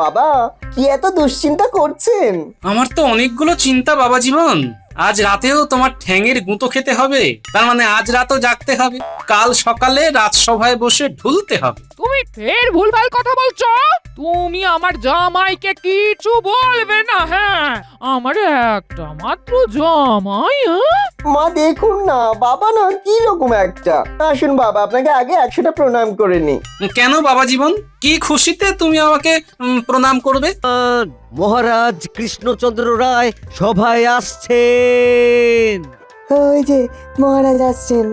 বাবা কি এত দুশ্চিন্তা করছেন? আমার তো অনেকগুলো চিন্তা বাবা জীবন। আজ রাতেও তোমার ঠ্যাঙের গুঁতো খেতে হবে, তার মানে আজ রাতও জাগতে হবে, কাল সকালে রাজসভায় বসে ঢুলতে হবে। তুমি ফের ভুলভাল কথা বলছো। তুমি আমার জামাইকে কিছু বলবে না। হ্যাঁ, আমার একটা মাত্র জামাই। মা দেখুন না, বাবা না কি রকম একটা। আসুন বাবা, আপনাকে আগে 100টা প্রণাম করে নি। কেন বাবা জীবন, কি খুশিতে তুমি আমাকে প্রণাম করবে? মহারাজ কৃষ্ণচন্দ্র রায় সভায় আসছেন। ওই যে মহারাজ আসছেন।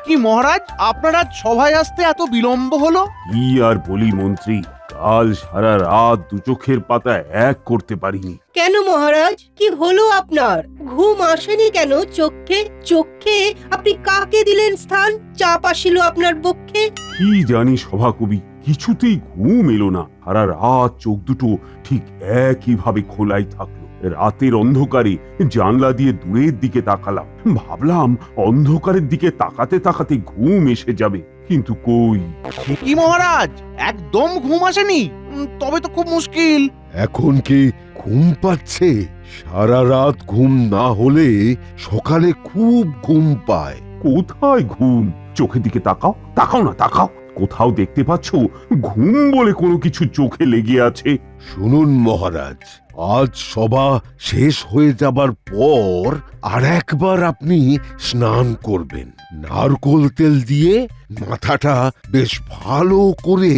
কি মহারাজ, আপনার আজ সভায় আসতে এত বিলম্ব হলো? কি আর বলি মন্ত্রী, কাল সারা রাত দু চোখের পাতা এক করতে পারিনি। কেন মহারাজ, কি হলো আপনার? ঘুম আসেনি কেন চোখে? চোখে আপনি কাকে দিলেন স্থান? চাপ আসিল আপনার বক্ষে? কি জানি সভাকবি, কিছুতেই ঘুম এলো না। সারা রাত চোখ দুটো ঠিক একইভাবে খোলাই থাকলো। রাতের অন্ধকারে জানলা দিয়ে দূরের দিকে তাকালাম, ভাবলাম অন্ধকারের দিকে তাকাতে তাকাতে ঘুম এসে যাবে, কিন্তু কই। কি মহারাজ, একদম ঘুম আসেনি? তবে তো খুব মুশকিল। এখন কি ঘুম পাচ্ছে? সারা রাত ঘুম না হলে সকালে খুব ঘুম পায়। কোথায় ঘুম? চোখের দিকে তাকাও, তাকাও না, তাকাও। কোথাও দেখতে পাচ্ছ ঘুম বলে কোনো কিছু চোখে লেগে আছে? শুনুন মহারাজ, আজ সভা শেষ হয়ে যাবার পর আর একবার আপনি স্নান করবেন। নারকোল তেল দিয়ে মাথাটা বেশ ভালো করে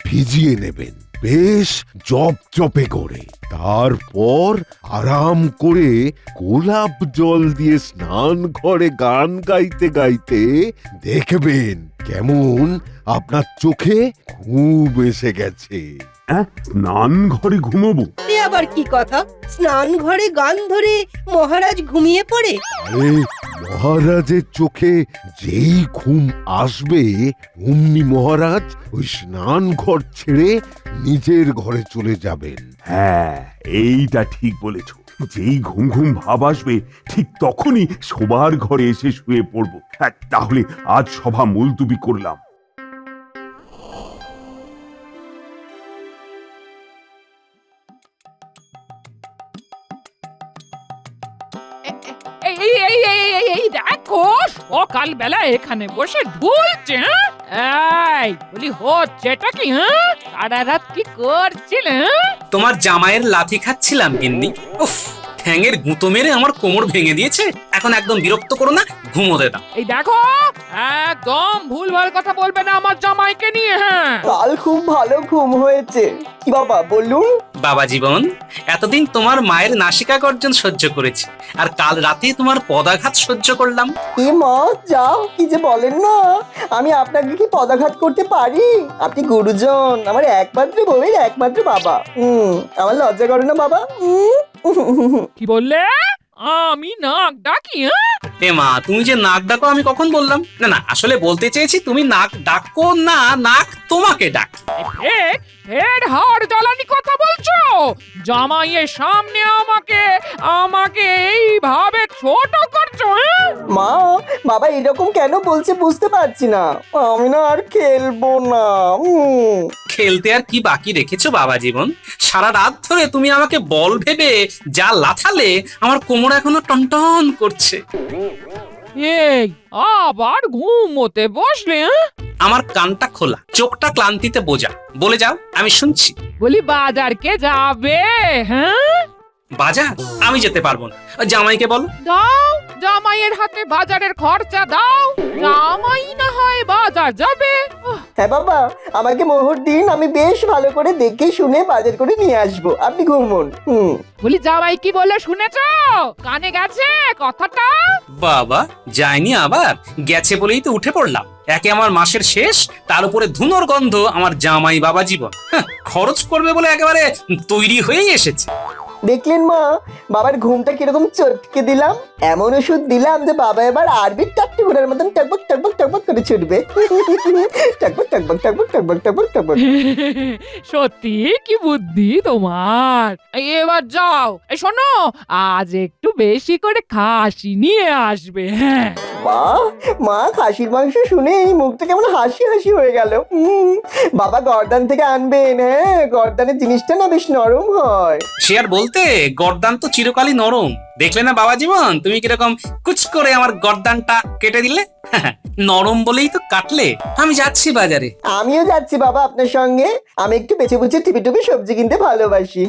ভিজিয়ে নেবেন, বেশ জপজপে করে। তারপর আরাম করে গোলাপ জল দিয়ে স্নান ঘরে গান গাইতে গাইতে দেখবেন কেমন আপনার চোখে ঘুম এসে গেছে। স্নান ঘরে ঘুমোবো? এ আবার কি কথা? স্নান ঘরে গান ধরে মহারাজ ঘুমিয়ে পড়ে? আরে মহারাজের চোখে যেই ঘুম আসবে অমনি মহারাজ ওই স্নান ঘর ছেড়ে নিজের ঘরে চলে যাবেন। হ্যাঁ, এইটা ঠিক বলেছ। যেই ঘুম ঘুম ভাব আসবে ঠিক তখনই শোবার ঘরে এসে শুয়ে পড়বো। তাহলে আজ সভা মুলতুবি করলাম। এই এই এই এই এই এই দেখো, সকালবেলা এখানে বসে ঢুলছে। এই বলি হচ্ছেটা কি? সারা রাত কি করছিলে? তোমার জামাইয়ের লাথি খাচ্ছিলাম গিন্নি। উফ, ঠ্যাঙের গুঁতো মেরে আমার কোমর ভেঙে দিয়েছে। এখন একদম বিরক্ত করো না, ঘুমোতে দাও। এই দেখো, একদম ভুলভাল কথা বলবে না আমার জামাইকে নিয়ে। হ্যাঁ, কাল খুব ভালো ঘুম হয়েছে। কি বাবা বলুন? বাবা জীবন, এতদিন তোমার মায়ের নাসিকা গর্জন সহ্য করেছি, আর কাল রাতে তোমার পদাঘাত সহ্য করলাম। এ মা যাও, কি যে বলেন না। আমি আপনাকে কি পদাঘাত করতে পারি? আপনি গুরুজন, আমার একমাত্র বউয়ের একমাত্র বাবা। আমার লজ্জা করে না বাবা? কি বললে? আমি নাক ডাকি? এ মা, তুমি যে নাক ডাকো আমি কখন বললাম? না না, আসলে বলতে চেয়েছি তুমি নাক ডাকো না, নাক তোমাকে ডাক। ফের হাড় জ্বালানি কথা বলছো? জামাইয়ের সামনে আমাকে আমাকে এইভাবে ছোট করছো? মা বাবা এরকম কেন বলছে বুঝতে পারছি না। আমি না আর খেলবো না। খেলতে আর কি বাকি রেখেছো বাবা জীবন? সারা রাত ধরে তুমি আমাকে বল ভেবে যা লাথালে, আমার কোমর এখনো টনটন করছে। এই আবার ঘুমোতে বসলে? আমার কানটা খোলা, চোখটা ক্লান্তিতে বোঝা, বলে যাও, আমি শুনছি। বলি বাজার কে যাবে? হ্যাঁ, বাজার আমি যেতে পারবো না, জামাইকে বলো। দাও, জামাইয়ের হাতে বাজারের খরচা দাও, জামাই না হয় বাজার যাবে। হ্যাঁ বাবা, আমাকে মোহর দিন, আমি বেশ ভালো করে দেখে শুনে বাজার করে নিয়ে আসবো। আপনি ঘুমোন। বলি জামাই কি বলে শুনেছো? কানে গেছে কথাটা? বাবা যায়নি, আবার গেছে বলেই তো উঠে পড়লাম। একে আমার মাসের শেষ, তার উপরে ধুনোর গন্ধ আমার জামাই বাবা জীবন খরচ করবে বলে একেবারে তৈরি হয়েই এসেছে। দেখলেন মা, বাবার ঘুমটা কিরকম চটকে দিলাম। এমন ওষুধ দিলাম যে বাবা এবার আরবির টাকটুকুরের মতন টকবক টকবক টকবক করে ছুটবে। টকবক টকবক টকবক টকবক টকবক টকবক। সত্যি কি বুদ্ধি তোমার। এবার যাও, এই শোনো, আজ একটু বেশি করে খাসি নিয়ে আসবে। হ্যাঁ, বাবা, মা খাসির মাংস শুনে এই মুখটা কেমন হাসি হাসি হয়ে গেল। বাবা গর্দান থেকে আনবেন, হ্যাঁ গর্দানের জিনিসটা না বেশ নরম হয়। সে আর বলতে, গর্দান তো চিরকালই নরম। দেখলে না বাবা জীবন, তুমি কিরকম কুচ করে আমার গর্দানটা কেটে দিলে। নরম বলেই তো কাটলে। আমি যাচ্ছি বাজারে। আমিও যাচ্ছি বাবা আপনার সঙ্গে। আমি একটু বেছে বুঝে টিপে টুপে সবজি কিনতে ভালোবাসি।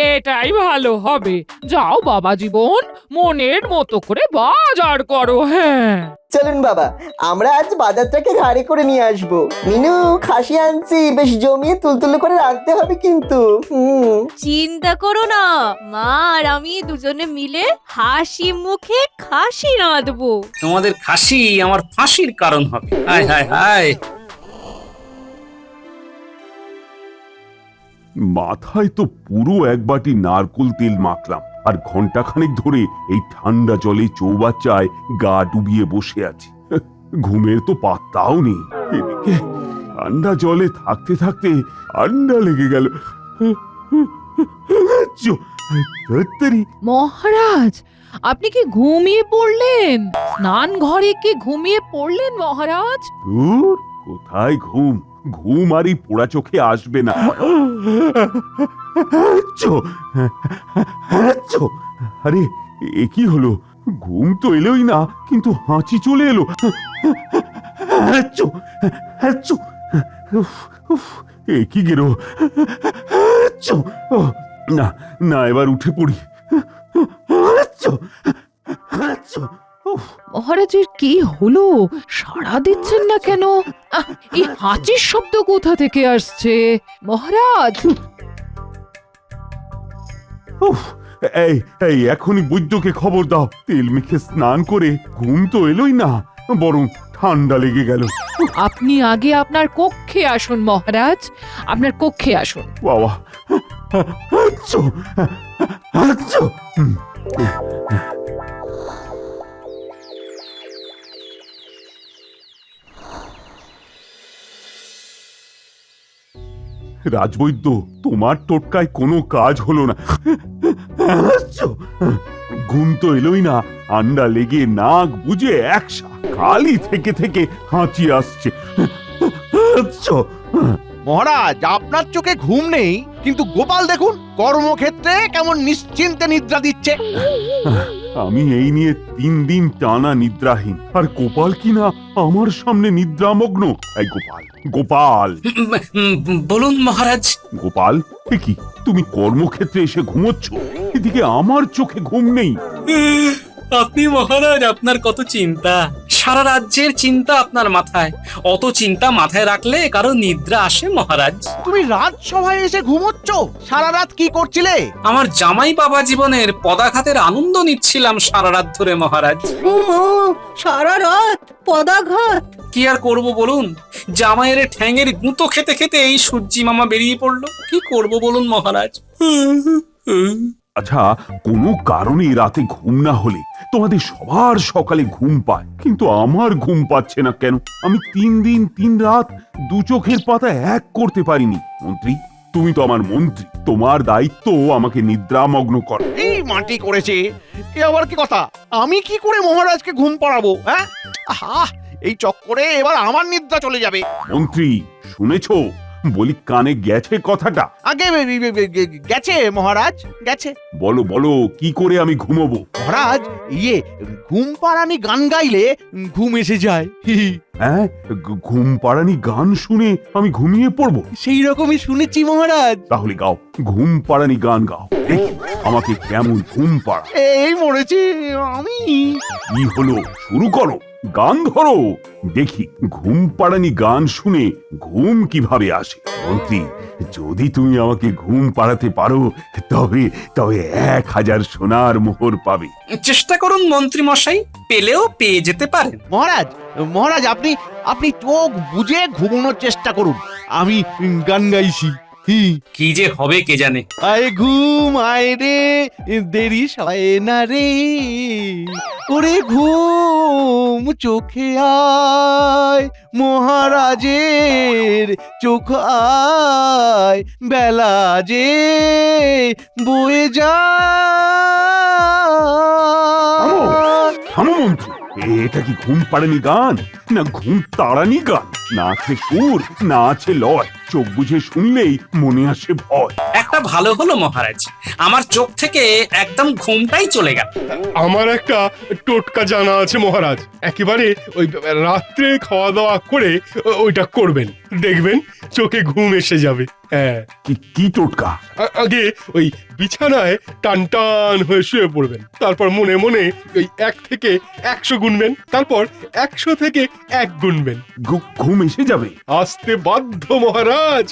এটাই ভালো হবে। যাও বাবা জীবন, মনের মতো করে বাজার করো। হ্যাঁ, চলুন বাবা, আমরা আজ বাজারটাকে ঘাড়ে করে নিয়ে আসবো। মিনু, খাসি আনছি, বেশ জমিয়ে তুলতুলো করে রাখতে হবে কিন্তু। চিন্তা করো না, মা আর আমি দুজনে মিলে হাসি মুখে খাসি রাঁধবো। তোমাদের খাসি আমার ফাঁসির কারণ হবে। হায় হায় হায়। মাথায় তো পুরো এক বাটি নারকোল তেল মাখলাম, আর ঘন্টাখানেক ধরে এই ঠান্ডা জলে চৌবাচ্চায় গা ডুবিয়ে বসে আছি। ঘুমের তো পাত্তাও নেই। এদিকে ঠান্ডা জলে থাকতে থাকতে ঠান্ডা লেগে গেল। মহারাজ, আপনি কি ঘুমিয়ে পড়লেন? স্নান ঘরে কি ঘুমিয়ে পড়লেন মহারাজ? দূর, কোথায় ঘুম? ঘুম আর এই পোড়া চোখে আসবে না। আরে এ কি হলো? ঘুম তো এলোই না, কিন্তু হাঁচি চলে এলো। এ কি গেরো? না না, এবার উঠে পড়ি। মহারাজের কি হলো? সাড়া দিচ্ছেন না কেন? এই হাঁচির শব্দ কোথা থেকে আসছে মহারাজ? এই এই এখনই বৈদ্যকে খবর দাও। তেল মেখে স্নান করে ঘুম তো এলোই না, বরং ঠান্ডা লেগে গেল। আপনি আগে আপনার কক্ষে আসুন মহারাজ, আপনার কক্ষে আসুন। বাবা, রাজবৈদ্য, তোমার টোটকায় কোনো কাজ হলো না। ঘুম তো এলোই না, ঠান্ডা লেগে নাক বুজে একসা খালি থেকে থেকে হাঁচি আসছে। মহারাজ, আপনার চোখে ঘুম নেই, কিন্তু গোপাল দেখুন কর্মক্ষেত্রে কেমন নিশ্চিন্তে নিদ্রা দিচ্ছে। আমি এই নিয়ে 3 দিন টানা নিদ্রাহীন, আর গোপাল কিনা আমার সামনে নিদ্রামগ্ন। এই গোপাল, গোপাল, বলুন মহারাজ। গোপাল, এ কি তুমি কর্মক্ষেত্রে এসে ঘুমোচ্ছ, এদিকে আমার চোখে ঘুম নেই? আপনি মহারাজ, আপনার কত চিন্তা, সারা রাজ্যের চিন্তা আপনার মাথায়। অত চিন্তা মাথায় রাখলে কারো নিদ্রা আসে মহারাজ? তুমি রাজসভায় এসে ঘুমোচ্ছ? সারা রাত কি করছিলে? আমার জামাই বাবা জীবনের পদাঘাতের আনন্দ নিচ্ছিলাম সারা রাত ধরে মহারাজ। সারা রাত পদাঘাত? কি আর করব বলুন, জামাইয়ের ঠ্যাঙের গুঁতো খেতে খেতে এই সূর্যি মামা বেরিয়ে পড়লো। কি করব বলুন মহারাজ? আচ্ছা, কোনো কারণে রাতে ঘুম না হলে তোমাদের সবার সকালে ঘুম পায়, কিন্তু আমার ঘুম পাচ্ছে না কেন? আমি 3 দিন 3 রাত 2 চোখের পাতা এক করতে পারিনি। মন্ত্রী, তুমি তো আমার মন্ত্রী, তোমার দায়িত্ব আমাকে নিদ্রামগ্ন করা। এই মাটি করেছে, এ আবার কি কথা? আমি কি করে মহারাজকে ঘুম পাড়াবো? হ্যাঁ, আহা, এই চক্করে এবার আমার নিদ্রা চলে যাবে। মন্ত্রী, শুনেছো? বলি, কানে গেছে কথাটা? আগে গেছে মহারাজ, গেছে। বলো বলো, কি করে আমি ঘুমোবো? মহারাজ, ঘুম পাড়ানি গান গাইলে ঘুম এসে যায়। হ্যাঁ, ঘুম পাড়ানি গান শুনে আমি ঘুমিয়ে পড়বো? সেই রকমই শুনেছি মহারাজ। তাহলে গাও, ঘুম পাড়ানি গান গাও, দেখি আমাকে কেমন ঘুম পাড়া। এই মরেছি আমি। কি হলো? শুরু করো, গান ধরো, দেখি ঘুম পাড়ানি গান শুনে ঘুম কিভাবে আসে। মন্ত্রী, যদি তুমি আমাকে ঘুম পাড়াতে পারো, তবে তবে 1000 সোনার মোহর পাবে। চেষ্টা করুন মন্ত্রী মশাই, পেলেও পেয়ে যেতে পারেন। মহারাজ, মহারাজ, আপনি চোখ বুজে ঘুমানোর চেষ্টা করুন, আমি গান গাইছি। কি যে হবে কে জানে। আয় ঘুম আয় রে, দেরি সয় না রে, ওরে ঘুম চোখে আয়, মহারাজের চোখ আয়, বেলা যে বয়ে যায়। থামো মন্ত্রী, এটা কি ঘুম পাড়ানি গান না ঘুম তাড়ানি গান? না আছে সুর, না আছে লয়, চোখ বুঝে শুনলেই মনে আসে ভয়। একটা ভালো হলো মহারাজ, আমার চোখ থেকে একদম ঘুমটাই চলে গেল। আমার একটা টোটকা জানা আছে মহারাজ, একেবারে ওই রাত্রে খাওয়া দাওয়া করে ওইটা করবেন, দেখবেন চোখে ঘুম এসে যাবে। হ্যাঁ, কি টোটকা? আগে ওই বিছানায় টান টান হয়ে শুয়ে পড়বেন, তারপর মনে মনে ওই 1 থেকে 100 গুনবেন, তারপর 100 থেকে 1 গুনবেন। ঘুম এসে যাবে? আসতে বাধ্য মহারাজ,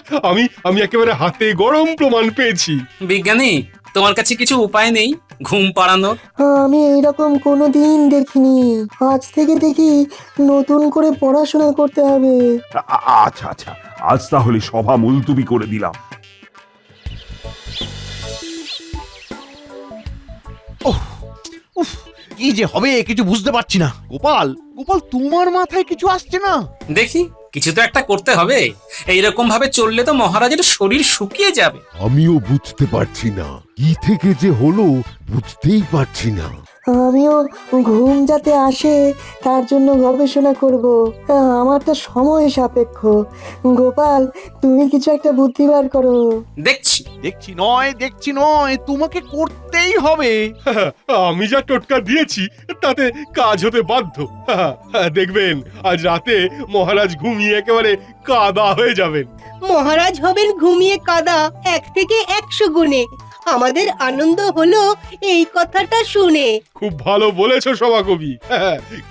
আমি একেবারে হাতে গরম প্রমাণ পেয়েছি। বিজ্ঞানী, তোমার কাছে কিছু উপায় নেই ঘুম পাড়ানোর? আমি এইরকম কোনোদিন দেখিনি, আজ থেকে দেখি নতুন করে পড়াশোনা করতে হবে। আচ্ছা আচ্ছা, আজ তাহলে সভা মুলতুবি করে দিলাম। উফ, কি যে হবে কিছু বুঝতে পারছি না। গোপাল, গোপাল, তোমার মাথায় কিছু আসছে না? দেখি, কিছু তো একটা করতে হবে। এইরকম ভাবে চললে তো মহারাজের শরীর শুকিয়ে যাবে। আমিও বুঝতে পারছি না, কি থেকে যে হলো বুঝতেই পারছি না। আমিও ঘুম যাতে আসে তার জন্য গবেষণা করব। আমার তো সময় সাপেক্ষ। গোপাল, তুমি কিছু একটা বুদ্ধি বার করো। দেখছি। দেখছি নয়, তোমাকে করতেই হবে। আমি যা টোটকা দিয়েছি তাতে কাজ হতে বাধ্য। দেখবেন আজ রাতে মহারাজ ঘুমিয়ে একেবারে কাদা হয়ে যাবেন। মহারাজ হবেন ঘুমিয়ে কাদা 1 থেকে 100 গুণে। আমাদের আনন্দ হলো এই কথাটা শুনে। খুব ভালো বলেছো সভাকবি।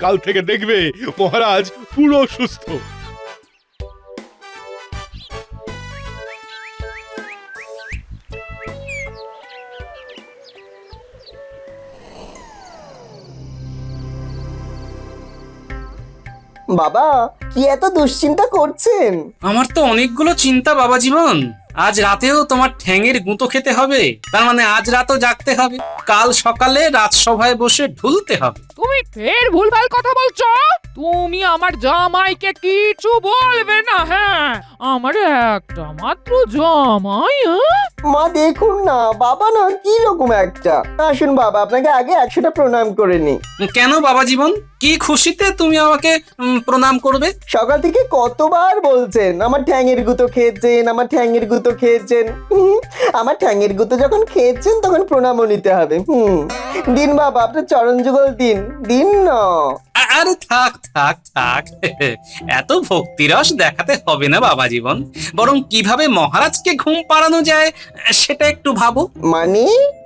কাল থেকে দেখবে মহারাজ পুরো সুস্থ। বাবা, কি এত দুশ্চিন্তা করছেন? আমার তো অনেকগুলো চিন্তা বাবা জীবন। আজ রাতেও তোমার ঠ্যাঙের গুঁতো খেতে হবে, তার মানে আজ রাতও জাগতে হবে, কাল সকালে রাজসভায় বসে ঢুলতে হবে। তুমি ফের ভুলভাল কথা বলছো। তুমি আমার জামাইকে কিছু বলবে না। হ্যাঁ, আমার একটা মাত্র জামাই। মা দেখুন না, বাবা না কি রকম একটা। আসুন বাবা, আপনাকে আগে 100টা প্রণাম করে নি। কেন বাবা জীবন, কি খুশিতে তুমি আমাকে প্রণাম করবে? সকাল থেকে কতবার বলছেন আমার ঠ্যাঙের গুঁতো খেয়েছেন, আমার ঠ্যাঙের গুঁতো খেয়েছেন। আমার ঠ্যাঙের গুঁতো যখন খেয়েছেন তখন প্রণামও নিতে হবে। দিন বাবা, আপনার চরণ যুগল দিন না। আরে থাক থাক থাক, এত ভক্তিরস দেখাতে হবে না বাবা জীবন। বরং কিভাবে মহারাজকে ঘুম পাড়ানো যায় সেটা একটু ভাবো। মানে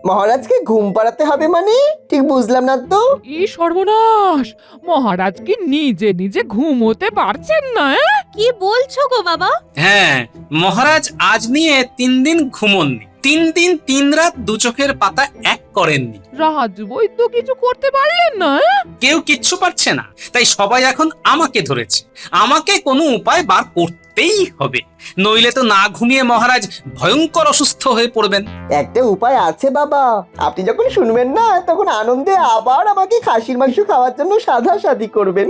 মহারাজকে ঘুম পাড়াতে হবে মানে? ঠিক বুঝলাম না তো। এই সর্বনাশ, মহারাজ কি নিজে নিজে ঘুমোতে পারছেন না? কি বলছো গো বাবা? হ্যাঁ, মহারাজ আজ নিয়ে 3 দিন ঘুমোননি। 3 দিন 3 রাত 2 চোখের পাতা এক করেননি। রাজবৈদ্য কিছু করতে পারলেন না? কেউ কিচ্ছু পারছে না, তাই সবাই এখন আমাকে ধরেছে। আমাকে কোনো উপায় বার করতেই হবে, নইলে তো না ঘুমিয়ে মহারাজ ভয়ঙ্কর অসুস্থ হয়ে পড়বেন। একটা উপায় আছে বাবা, আপনি যখন শুনবেন না তখন আনন্দে আবার আমাকে খাসির মাংস খাওয়ার জন্য সাধাসাধি করবেন।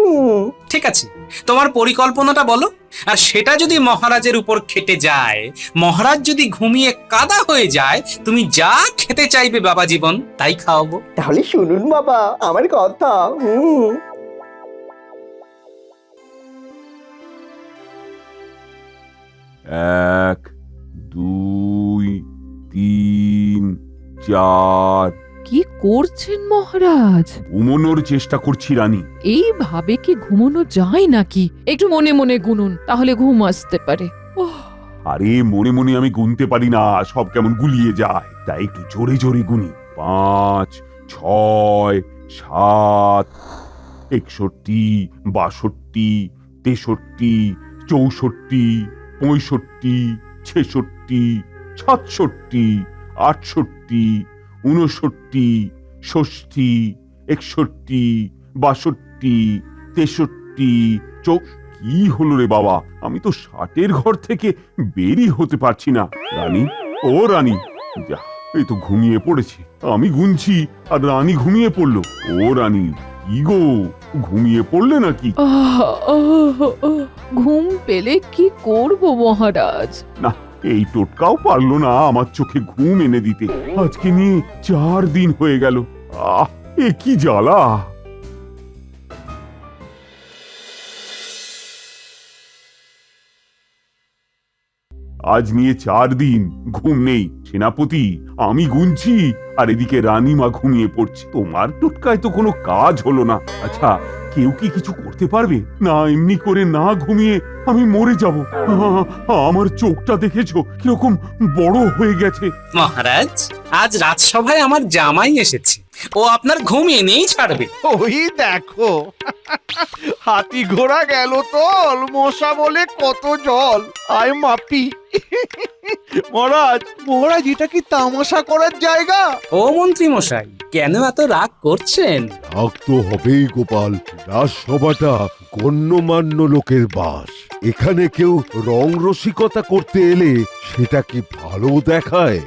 ঠিক আছে, তোমার পরিকল্পনাটা বলো। আর সেটা যদি মহারাজের উপর খেটে যায়, মহারাজ যদি ঘুমিয়ে কাদা হয়ে যায়, তুমি যা খেতে চাইবে বাবা জীবন তাই খাওয়াবো। তাহলে শুনুন বাবা আমার কথা। 1 2 3 4। কি করছেন মহারাজ? ঘুমোনোর চেষ্টা করছি রানী। এইভাবে কি ঘুমানো যায় নাকি? একটু মনে মনে গুনুন, তাহলে ঘুম আসতে পারে। আরে মনে মনে আমি গুনতে পারি না, সব কেমন গুলিয়ে যায়, তাই একটু জোরে জোরে গুনি। 5 6 7 61 62 63 64 65 66 67 68 59 60 61 62 63 কি হলো রে বাবা, আমি তো 60-এর ঘর থেকে বেরই হতে পারছি না। রানী, ও রানী, যা, এই তো ঘুমিয়ে পড়েছে। আমি গুনছি আর রানী ঘুমিয়ে পড়লো। ও রানী, কি গো, ঘুমিয়ে পড়লে নাকি? ঘুম পেলে কি করব মহারাজ? না, এই টোটকাও পারলো না আমার চোখে ঘুম এনে দিতে। আজকে নিয়ে 4 দিন হয়ে গেল। এ কি জ্বালা! আজ নিয়ে 4 দিন ঘুম নেই। সেনাপতি, আমি গুনছি আর এদিকে রানীমা ঘুমিয়ে পড়ছে। তোমার টোটকায় তো কোনো কাজ হলো না। আচ্ছা, কেউ কি কিছু করতে পারবে? না এমনি করে না ঘুমিয়ে আমি মরে যাব। আমার চোখটা দেখেছো কিরকম বড় হয়ে গেছে। মহারাজ, আজ রাজসভায় আমার জামাই এসেছে, ও আপনার ঘুম এনেই ছাড়বে। ওই দেখো, হাতি ঘোড়া গেল তল, মশা বলে কত জল। আয় মাপি। মহারাজ, মহারাজ, এটা কি তামাশা করার জায়গা? ও মন্ত্রী মশাই, কেন এত রাগ করছেন? রাগ তো হবেই গোপাল, রাজসভাটা গণ্যমান্য লোকের বাস। এখানে কেউ রং রসিকতা করতে এলে সেটা কি ভালো দেখায়?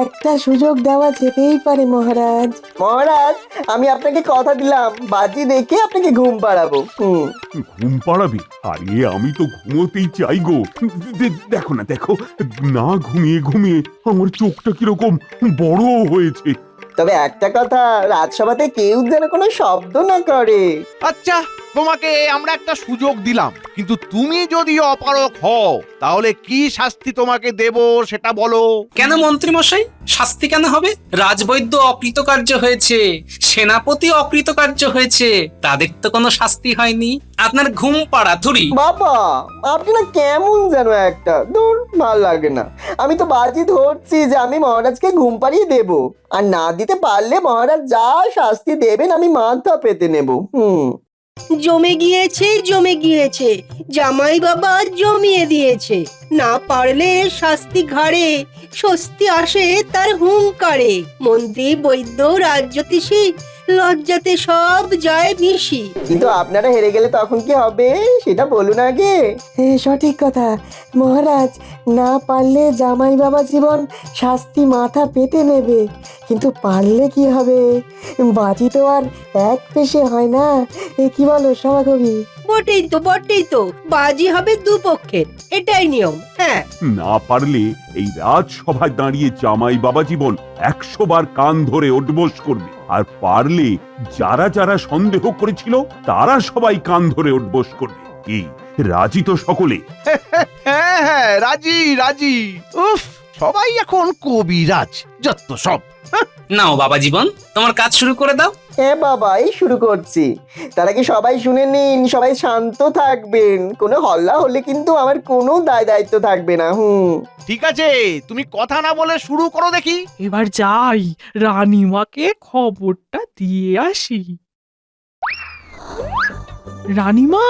একটা সুযোগ দেওয়া যেতেই পারে মহারাজ। মহারাজ, আমি আপনাকে কথা দিলাম, বাজি রেখে আপনাকে ঘুম পাড়াবো। ঘুম পাড়াবে? আরে আমি তো ঘুমোতেই চাই গো। দেখো না, দেখো না, ঘুমিয়ে ঘুমিয়ে আমার চোখটা কিরকম বড় হয়েছে। তবে একটা কথা, রাজসভাতে কেউ যেন কোনো শব্দ না করে। আচ্ছা, তোমাকে আমরা একটা সুযোগ দিলাম, কিন্তু তুমি যদি অপারক হও তাহলে কি শাস্তি তোমাকে দেব সেটা বলো। কেন মন্ত্রী মশাই, শাস্তি কেন হবে? রাজবৈদ্য অকৃতকার্য হয়েছে, সেনাপতি অকৃতকার্য হয়েছে, তাদের তো কোনো শাস্তি হয়নি। আপনার ঘুম পাড়া থুরি। বাবা, আপনি না কেমন যেন একটা, দূর, ভাল লাগে না। আমি তো বাজি ধরছি যে আমি মহারাজকে ঘুম পাড়িয়ে দেব, আর না দিতে পারলে মহারাজ যা শাস্তি দেবেন আমি মাথা পেতে নেব। জমে গিয়েছে, জমে গিয়েছে, জামাই বাবা জমিয়ে দিয়েছে। না পারলে শাস্তি ঘাড়ে, স্বস্তি আসে তার হুঙ্কারে। মন্ত্রী, বৈদ্য, রাজজ্যোতিষী, লজ্জাতে সব যায় মিশি। কিন্তু আপনারা হেরে গেলে তখন কি হবে সেটা বলুন আগে। সঠিক কথা মহারাজ, না পারলে জামাই বাবা জীবন শাস্তি মাথা পেতে নেবে, কিন্তু পারলে কি হবে? বাজি তো আর এক পেশে হয় না, কি বলো সভাকবি? বটেই তো, বটেই তো, বাজি হবে দুপক্ষের, এটাই নিয়ম। হ্যাঁ, না পারলে এই রাজসভায় দাঁড়িয়ে জামাই বাবা জীবন 100 বার কান ধরে ওঠবোস করবে, আর পারলে যারা যারা সন্দেহ করেছিল তারা সবাই কান ধরে ওঠবোস করবে। কি রাজি তো সকলে? হ্যাঁ হ্যাঁ, রাজি রাজি। উফ, সবাই এখন কবিরাজ, যত সব। নাও বাবা জীবন, তোমার কাজ শুরু করে দাও। হ্যাঁ বাবা, এই শুরু করছি। তার আগে সবাই শুনে নিন, সবাই শান্ত থাকবেন। কোনো হল্লা হলে কিন্তু আমার কোনো দায় দায়িত্ব থাকবে না। ঠিক আছে, তুমি কথা না বলে শুরু করো দেখি। এবার যাই, রানীমাকে খবরটা দিয়ে আসি। রানীমা,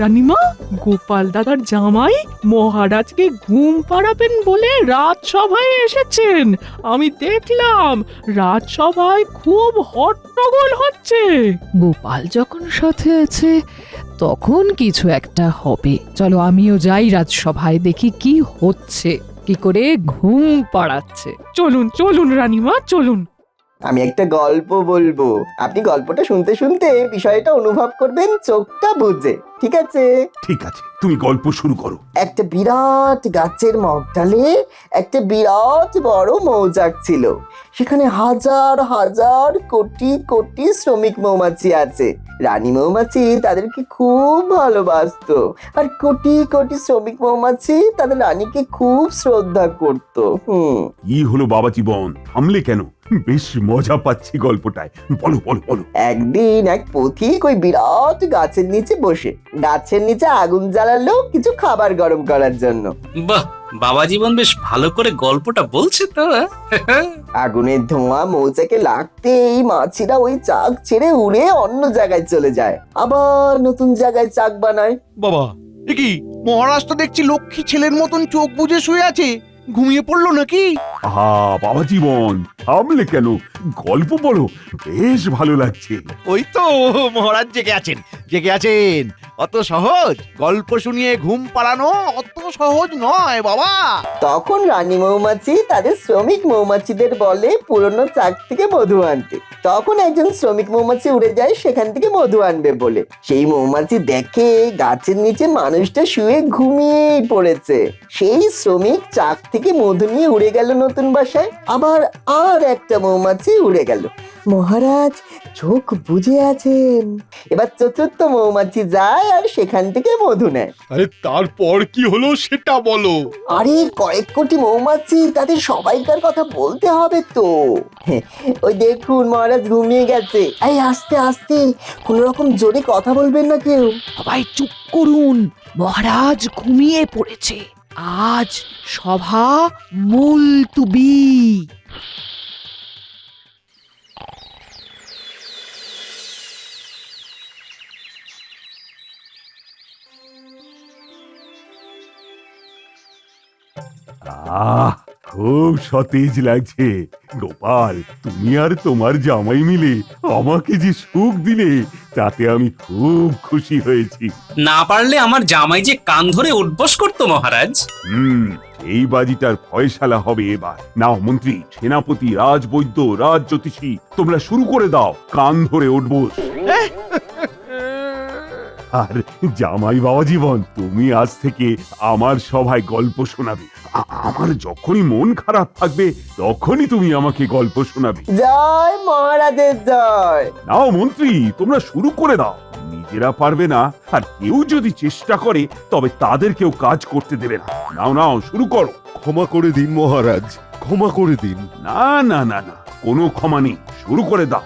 রানীমা, গোপাল দাদার জামাই মহারাজকে ঘুম পাড়াবেন বলে রাজসভায় এসেছেন। আমি দেখলাম রাজসভায় খুব হট্টগোল হচ্ছে। গোপাল যখন সাথে আছে তখন কিছু একটা হবে। চলো আমিও যাই রাজসভায়, দেখি কি হচ্ছে, কি করে ঘুম পাড়াচ্ছে। চলুন চলুন রানীমা, চলুন। আমি একটা গল্প বলবো, আপনি গল্পটা শুনতে শুনতে বিষয়টা অনুভব করবেন চোখটা বুঝে। ঠিক আছে? ঠিক আছে, তুমি গল্প শুরু করো। একটা বিরাট গাছের মগডালে একটা বিরাট বড় মৌচাক ছিল। সেখানে হাজার হাজার কোটি কোটি শ্রমিক মৌমাছি আছে। রানী মৌমাছি তাদেরকে খুব ভালোবাসতো, আর কোটি কোটি শ্রমিক মৌমাছি তাদের রানীকে খুব শ্রদ্ধা করত। কি হলো বাবা জীবন, থামলে কেন? বেশ মজা পাচ্ছি গল্পটায়, বলো বলো বলো। একদিন এক পথিক ওই বিরাট গাছের নিচে বসে গাছের নিচে আগুন জ্বালালো কিছু খাবার গরম করার জন্য। বাহ, বাবা জীবন বেশ ভালো করে গল্পটা বলছে তো। আগুনের ধোঁয়া মৌচাকে লাগতেই মাছিরা ওই চাক ছেড়ে উড়ে অন্য জায়গায় চলে যায়, আবার নতুন জায়গায় চাক বানায়। বাবা, এ কি, মহারাজ তো দেখছি লক্ষ্মী ছেলের মতন চোখ বুজে শুয়ে আছে, ঘুমিয়ে পড়লো নাকি? আহা বাবা জীবন, থামলে কেন? গল্প বলো, বেশ ভালো লাগছে। ওই তো মহারাজ জেগে আছেন, জেগে আছেন। অত সহজ গল্প শুনিয়ে ঘুম পাড়ানো অত সহজ নয় বাবা। তখন রানী মৌমাছি তাদের শ্রমিক মৌমাছিদের বলে পুরনো চাক থেকে মধু আনতে। তখন একজন শ্রমিক মৌমাছি উড়ে যায় সেখান থেকে মধু আনবে বলে। সেই মৌমাছি দেখে গাছের নিচে মানুষটা শুয়ে ঘুমিয়েই পড়েছে। সেই শ্রমিক চাক থেকে মধু নিয়ে উড়ে গেল নতুন বাসায়। আবার আর একটা মৌমাছি উড়ে গেল। মহারাজ চোখ বুজে আছেন। এবার চতুর্থ মৌমাছি যায় খায় আর সেখান থেকে মধু নেয়। আরে তারপর কি হলো সেটা বলো। আরে কয়েক কোটি মৌমাছি, তাদের সবাইকার কথা বলতে হবে তো। ওই দেখুন মহারাজ ঘুমিয়ে গেছে। এই আস্তে আস্তে, কোনো রকম জোরে কথা বলবেন না কেউ। সবাই চুপ করুন, মহারাজ ঘুমিয়ে পড়েছে। আজ সভা মুলতুবি। আহ, খুব সতেজ লাগছে। গোপাল, তুমি আর তোমার জামাই মিলে আমাকে যে সুখ দিলে, তাতে আমি খুব খুশি হয়েছি। না পারলে আমার জামাই যে কান ধরে উঠবস করতো মহারাজ। এই বাজিটার ফয়সালা হবে এবার। নাও মন্ত্রী, সেনাপতি, রাজবৈদ্য, রাজ জ্যোতিষী, তোমরা শুরু করে দাও কান ধরে উঠবস। আর জামাই বাবা জীবন, তুমি আজ থেকে আমার সভায় গল্প শোনাবে। আমার যখনই মন খারাপ থাকবে তখনই তুমি আমাকে গল্প শোনাবে। জয় মহারাজের জয়। নাও মন্ত্রী, তোমরা শুরু করে দাও। নিজেরা পারবে না, আর কেউ যদি চেষ্টা করে তবে তাদেরকেও কাজ করতে দেবে না। নাও নাও, শুরু করো। ক্ষমা করে দিন মহারাজ, ক্ষমা করে দিন। না না না না, কোনো ক্ষমা নেই, শুরু করে দাও।